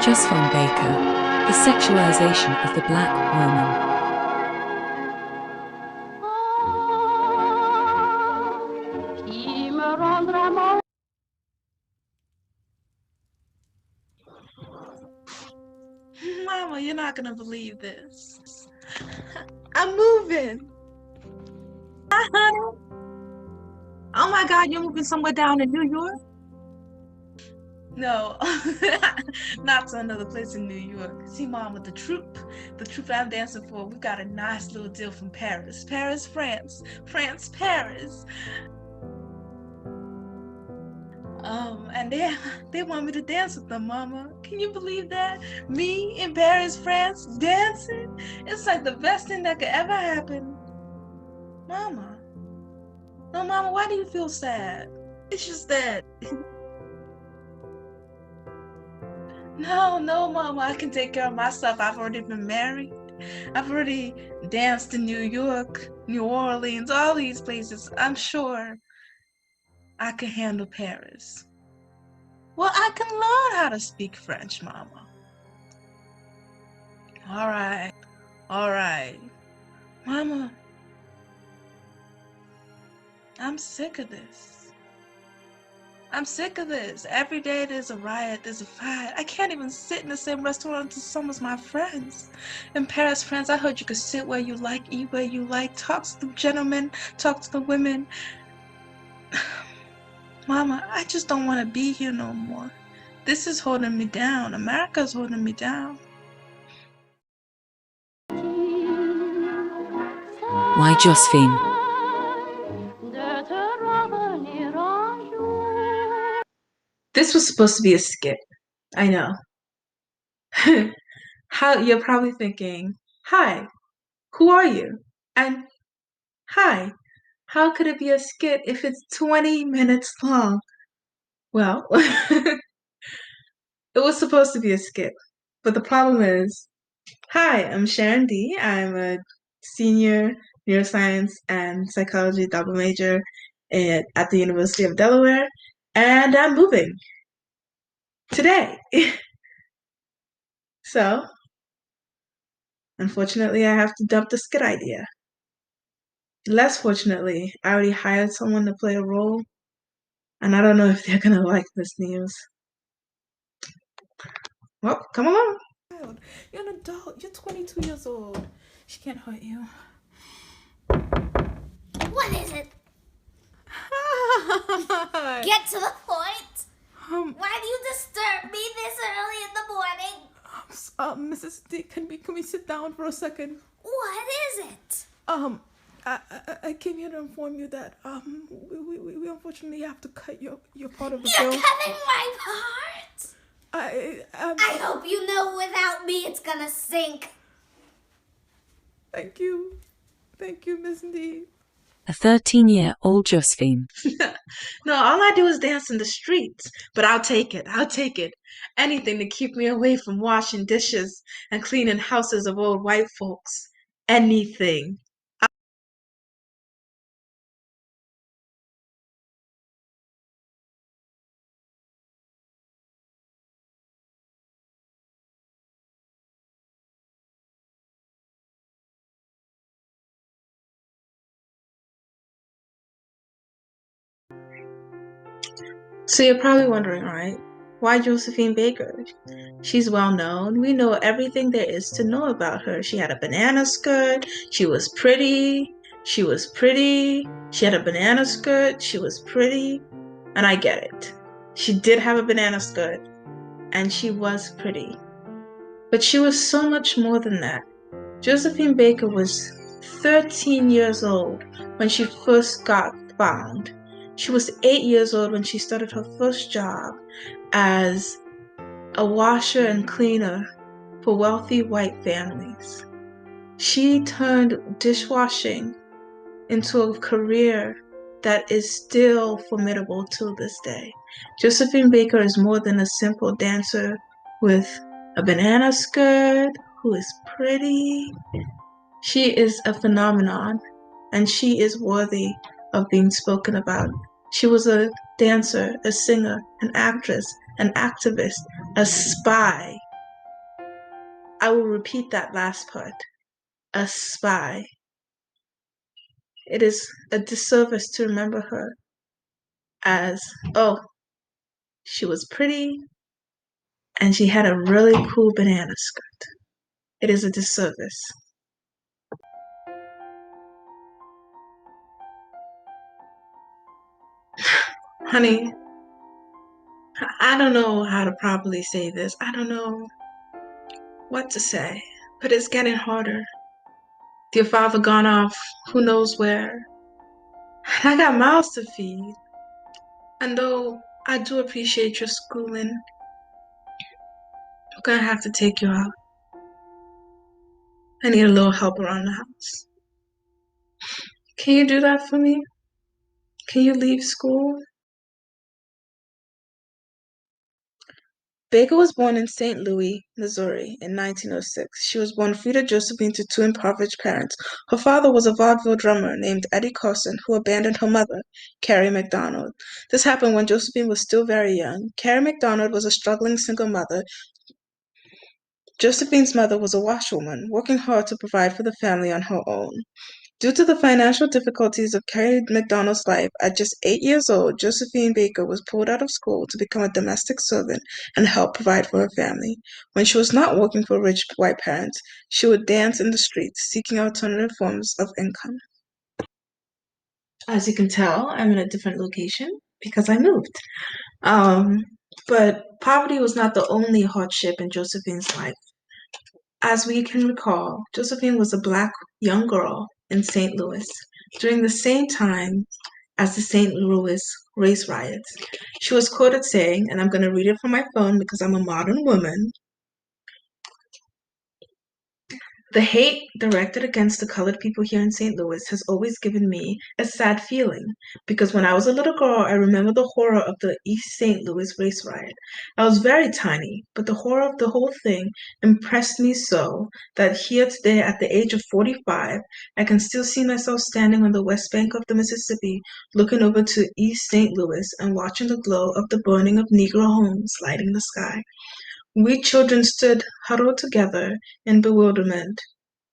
Josephine Baker, The Sexualization of the Black Woman. Mama, you're not gonna believe this. I'm moving. Hi, honey. Oh my God, you're moving somewhere down in New York? No, not to another place in New York. See, Mama, the troupe I'm dancing for, we got a nice little deal from Paris. Paris, France. France, Paris. And they want me to dance with them, Mama. Can you believe that? Me in Paris, France, dancing? It's like the best thing that could ever happen. Mama. No, Mama, why do you feel sad? It's just that... No, Mama, I can take care of myself. I've already been married. I've already danced in New York, New Orleans, all these places. I'm sure I can handle Paris. Well, I can learn how to speak French, Mama. All right. Mama, I'm sick of this. I'm sick of this. Every day there's a riot, there's a fight. I can't even sit in the same restaurant as some of my friends. In Paris, France, I heard you could sit where you like, eat where you like, talk to the gentlemen, talk to the women. Mama, I just don't want to be here no more. This is holding me down. America's holding me down. Why Josephine? This was supposed to be a skit. I know. You're probably thinking, hi, who are you? And hi, how could it be a skit if it's 20 minutes long? Well, it was supposed to be a skit, but the problem is, hi, I'm Sharon Ndi. I'm a senior neuroscience and psychology double major at the University of Delaware, and I'm moving today. So, unfortunately, I have to dump the skit idea. Less fortunately, I already hired someone to play a role, and I don't know if they're gonna like this news. Well, come along. You're an adult. You're 22 years old. She can't hurt you. What is it? Get to the point. Why do you disturb me this early in the morning? Mrs. D, can we sit down for a second? What is it? I came here to inform you that we unfortunately have to cut your part of the You're bill. cutting my part. I hope you know without me it's gonna sink. Thank you, Miss D. A 13-year-old Josephine. No, all I do is dance in the streets, but I'll take it. Anything to keep me away from washing dishes and cleaning houses of old white folks. Anything. So you're probably wondering, right? Why Josephine Baker? She's well known. We know everything there is to know about her. She had a banana skirt. She was pretty. She had a banana skirt. She was pretty. And I get it. She did have a banana skirt. And she was pretty. But she was so much more than that. Josephine Baker was 13 years old when she first got found. She was 8 years old when she started her first job as a washer and cleaner for wealthy white families. She turned dishwashing into a career that is still formidable to this day. Josephine Baker is more than a simple dancer with a banana skirt who is pretty. She is a phenomenon, and she is worthy of being spoken about. She was a dancer, a singer, an actress, an activist, a spy, I will repeat that last part. A spy. It is a disservice to remember her as, oh, she was pretty and she had a really cool banana skirt. It is a disservice. Honey, I don't know how to properly say this. I don't know what to say, but it's getting harder. Your father gone off who knows where. I got mouths to feed. And though I do appreciate your schooling, I'm gonna have to take you out. I need a little help around the house. Can you do that for me? Can you leave school? Baker was born in St. Louis, Missouri in 1906. She was born Frida Josephine to two impoverished parents. Her father was a vaudeville drummer named Eddie Carson who abandoned her mother, Carrie McDonald. This happened when Josephine was still very young. Carrie McDonald was a struggling single mother. Josephine's mother was a washwoman, working hard to provide for the family on her own. Due to the financial difficulties of Carrie McDonald's life, at just 8 years old, Josephine Baker was pulled out of school to become a domestic servant and help provide for her family. When she was not working for rich white parents, she would dance in the streets, seeking alternative forms of income. As you can tell, I'm in a different location because I moved. But poverty was not the only hardship in Josephine's life. As we can recall, Josephine was a Black young girl in St. Louis during the same time as the St. Louis race riots. She was quoted saying, and I'm going to read it from my phone because I'm a modern woman, "The hate directed against the colored people here in St. Louis has always given me a sad feeling because when I was a little girl, I remember the horror of the East St. Louis race riot. I was very tiny, but the horror of the whole thing impressed me so that here today at the age of 45, I can still see myself standing on the west bank of the Mississippi, looking over to East St. Louis and watching the glow of the burning of Negro homes lighting the sky. We children stood huddled together in bewilderment,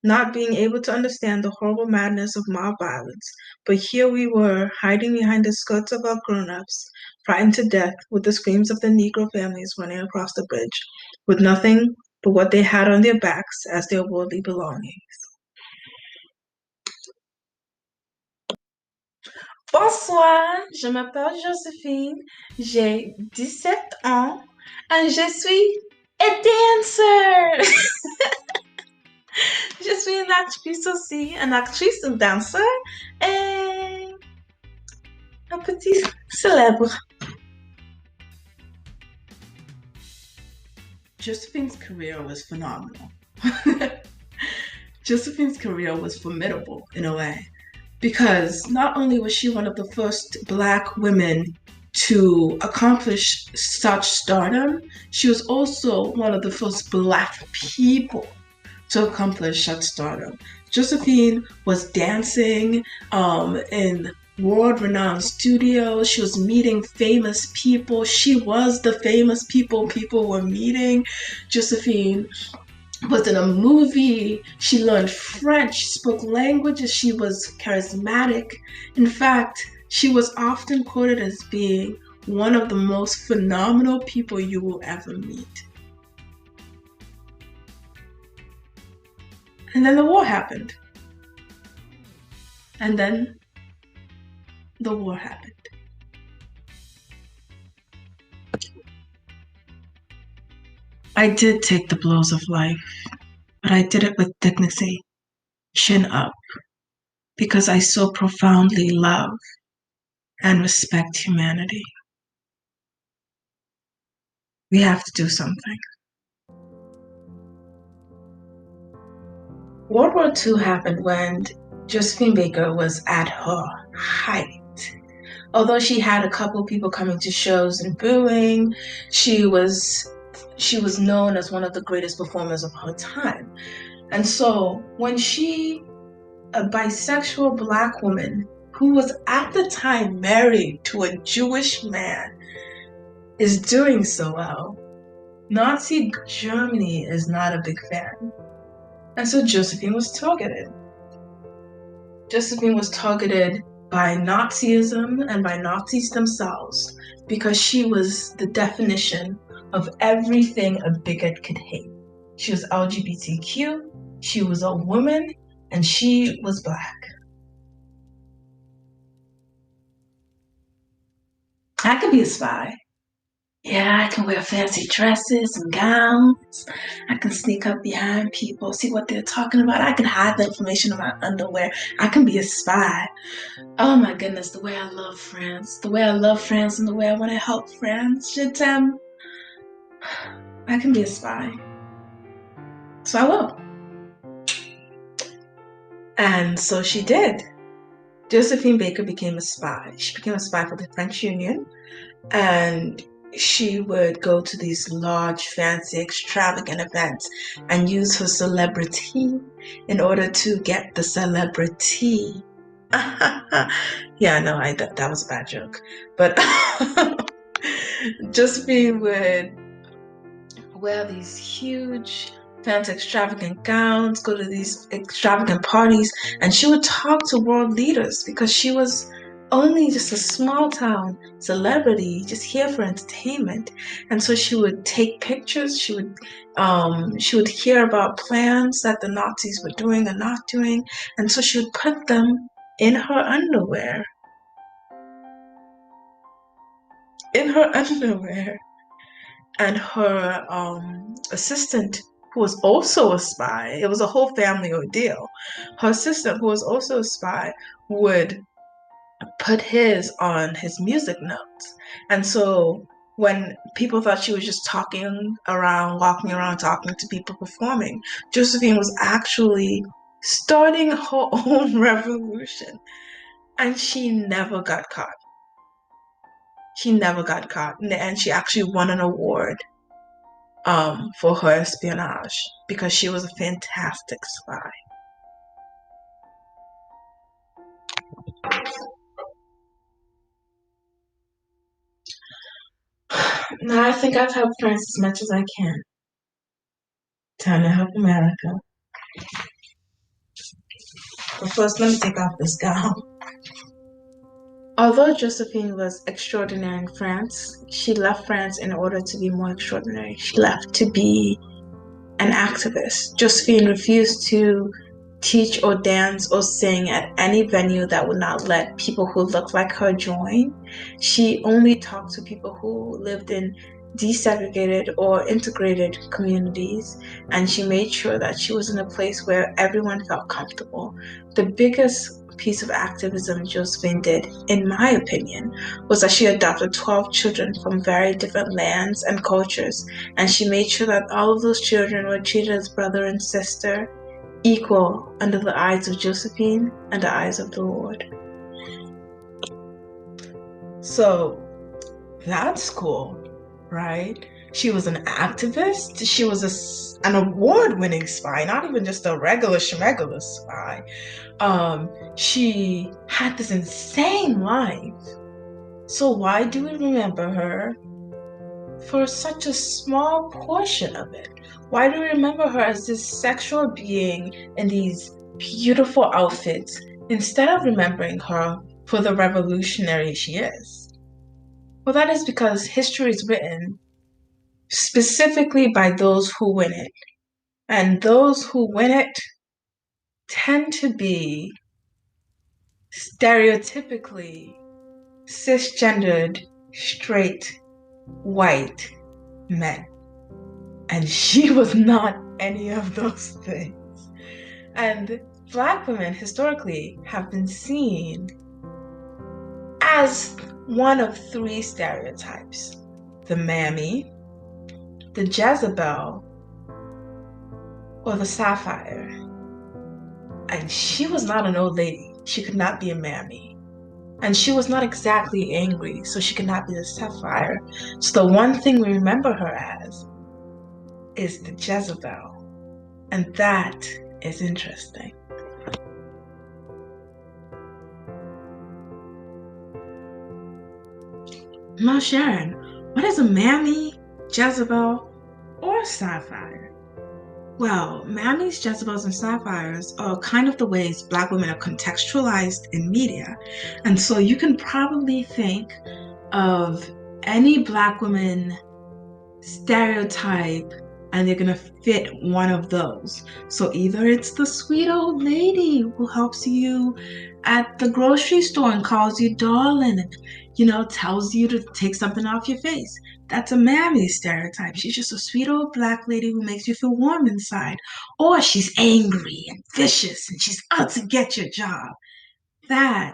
not being able to understand the horrible madness of mob violence, but here we were, hiding behind the skirts of our grown-ups, frightened to death with the screams of the Negro families running across the bridge, with nothing but what they had on their backs as their worldly belongings." Bonsoir, je m'appelle Josephine, j'ai 17 ans, and je suis a dancer. Je suis une actrice aussi, une actrice, une danseur et un petit célèbre. Josephine's career was phenomenal. Josephine's career was formidable in a way because not only was she one of the first Black women to accomplish such stardom, she was also one of the first Black people to accomplish such stardom. Josephine was dancing in world-renowned studios. She was meeting famous people. She was the famous people people were meeting. Josephine was in a movie. She learned French, spoke languages. She was charismatic. In fact, she was often quoted as being one of the most phenomenal people you will ever meet. And then the war happened. And then the war happened. I did take the blows of life, but I did it with dignity, chin up, because I so profoundly love and respect humanity. We have to do something. World War II happened when Josephine Baker was at her height. Although she had a couple of people coming to shows and booing, she was known as one of the greatest performers of her time. And so when a bisexual Black woman who was at the time married to a Jewish man, is doing so well, Nazi Germany is not a big fan. And so Josephine was targeted. Josephine was targeted by Nazism and by Nazis themselves because she was the definition of everything a bigot could hate. She was LGBTQ, she was a woman, and she was Black. I could be a spy. Yeah, I can wear fancy dresses and gowns. I can sneak up behind people, see what they're talking about. I can hide the information in my underwear. I can be a spy. Oh my goodness, the way I love France. The way I love France and the way I want to help France. Je t'aime. I can be a spy. So I will. And so she did. Josephine Baker became a spy. She became a spy for the French Union. And she would go to these large, fancy, extravagant events and use her celebrity in order to get the celebrity. Yeah, no, that was a bad joke. But Josephine would wear these huge, fancy, extravagant gowns, go to these extravagant parties, and she would talk to world leaders because she was only just a small town celebrity, just here for entertainment. And so she would take pictures. She would hear about plans that the Nazis were doing or not doing, and so she would put them in her underwear. In her underwear. And her assistant, who was also a spy, it was a whole family ordeal. Her assistant, who was also a spy, would put his on his music notes. And so when people thought she was just talking around, walking around, talking to people, performing, Josephine was actually starting her own revolution. And she never got caught. She never got caught. In the end, she actually won an award for her espionage because she was a fantastic spy. Now I think I've helped France as much as I can. Time to help America. But first, let me take off this gown. Although Josephine was extraordinary in France, she left France in order to be more extraordinary. She left to be an activist. Josephine refused to teach or dance or sing at any venue that would not let people who looked like her join. She only talked to people who lived in desegregated or integrated communities, and she made sure that she was in a place where everyone felt comfortable. The biggest piece of activism Josephine did, in my opinion, was that she adopted 12 children from very different lands and cultures, and she made sure that all of those children were treated as brother and sister, equal under the eyes of Josephine and the eyes of the Lord. So that's cool, right? She was an activist. She was an award-winning spy, not even just a regular schmegular spy. She had this insane life. So why do we remember her for such a small portion of it? Why do we remember her as this sexual being in these beautiful outfits instead of remembering her for the revolutionary she is? Well, that is because history is written specifically by those who win it. And those who win it tend to be stereotypically cisgendered, straight, white men. And she was not any of those things. And Black women historically have been seen as one of three stereotypes: the mammy, the Jezebel, or the sapphire. And she was not an old lady. She could not be a mammy. And she was not exactly angry, so she could not be the sapphire. So the one thing we remember her as is the Jezebel. And that is interesting. Now, Sharon, what is a mammy, Jezebel, or sapphire? Well, mammies, Jezebels, and sapphires are kind of the ways Black women are contextualized in media. And so you can probably think of any Black woman stereotype and they're going to fit one of those. So either it's the sweet old lady who helps you at the grocery store and calls you darling and, tells you to take something off your face. That's a mammy stereotype. She's just a sweet old Black lady who makes you feel warm inside. Or she's angry and vicious and she's out to get your job. That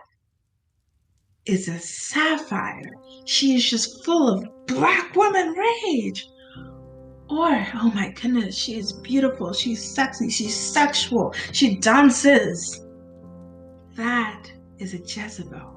is a sapphire. She is just full of Black woman rage. Or, oh my goodness, she is beautiful, she's sexy, she's sexual, she dances. That is a Jezebel.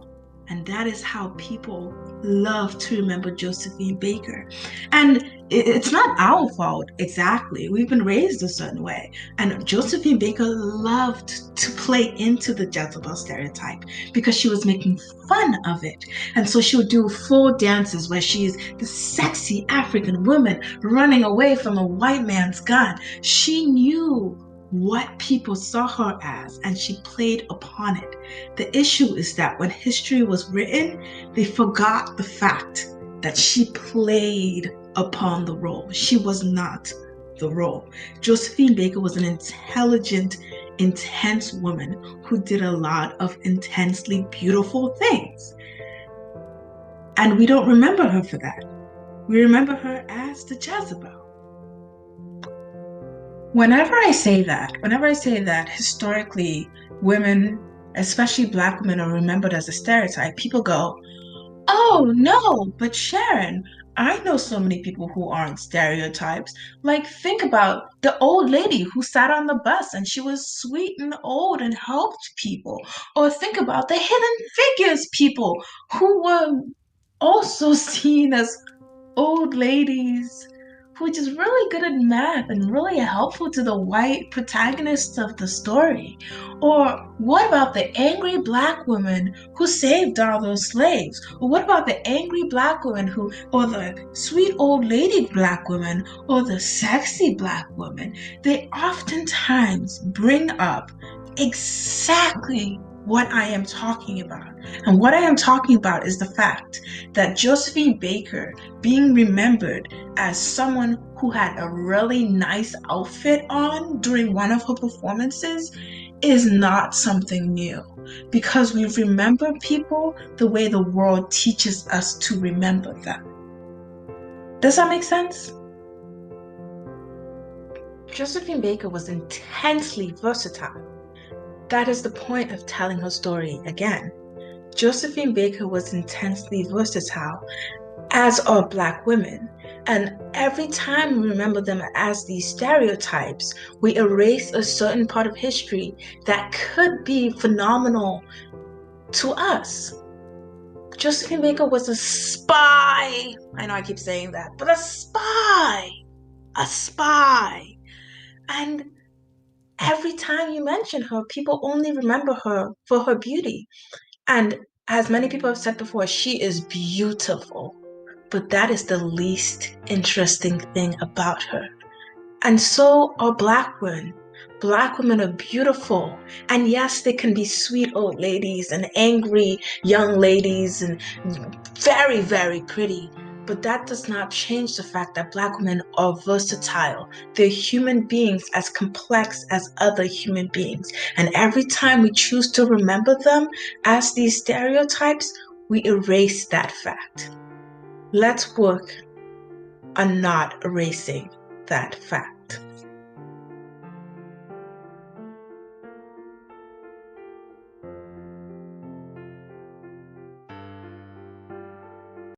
And that is how people love to remember Josephine Baker. And it's not our fault exactly. We've been raised a certain way. And Josephine Baker loved to play into the Jezebel stereotype because she was making fun of it. And so she would do full dances where she's the sexy African woman running away from a white man's gun. She knew what people saw her as, and she played upon it. The issue is that when history was written, they forgot the fact that she played upon the role. She was not the role. Josephine Baker was an intelligent, intense woman who did a lot of intensely beautiful things. And we don't remember her for that. We remember her as the Jezebel. Whenever I say that historically women, especially Black women, are remembered as a stereotype, people go, oh no, but Sharon, I know so many people who aren't stereotypes. Like, think about the old lady who sat on the bus and she was sweet and old and helped people. Or think about the hidden figures people who were also seen as old ladies who are just really good at math and really helpful to the white protagonists of the story. Or what about the angry Black woman who saved all those slaves? Or what about the angry Black woman or the sweet old lady Black woman, or the sexy Black woman? They oftentimes bring up exactly what I am talking about. And what I am talking about is the fact that Josephine Baker being remembered as someone who had a really nice outfit on during one of her performances is not something new, because we remember people the way the world teaches us to remember them. Does that make sense? Josephine Baker was intensely versatile. That is the point of telling her story again. Josephine Baker was intensely versatile, as are Black women. And every time we remember them as these stereotypes, we erase a certain part of history that could be phenomenal to us. Josephine Baker was a spy. I know I keep saying that, but a spy. A spy. And every time you mention her, people only remember her for her beauty. And as many people have said before, she is beautiful. But that is the least interesting thing about her. And so are Black women. Black women are beautiful. And yes, they can be sweet old ladies and angry young ladies and very, very pretty. But that does not change the fact that Black women are versatile. They're human beings as complex as other human beings. And every time we choose to remember them as these stereotypes, we erase that fact. Let's work on not erasing that fact.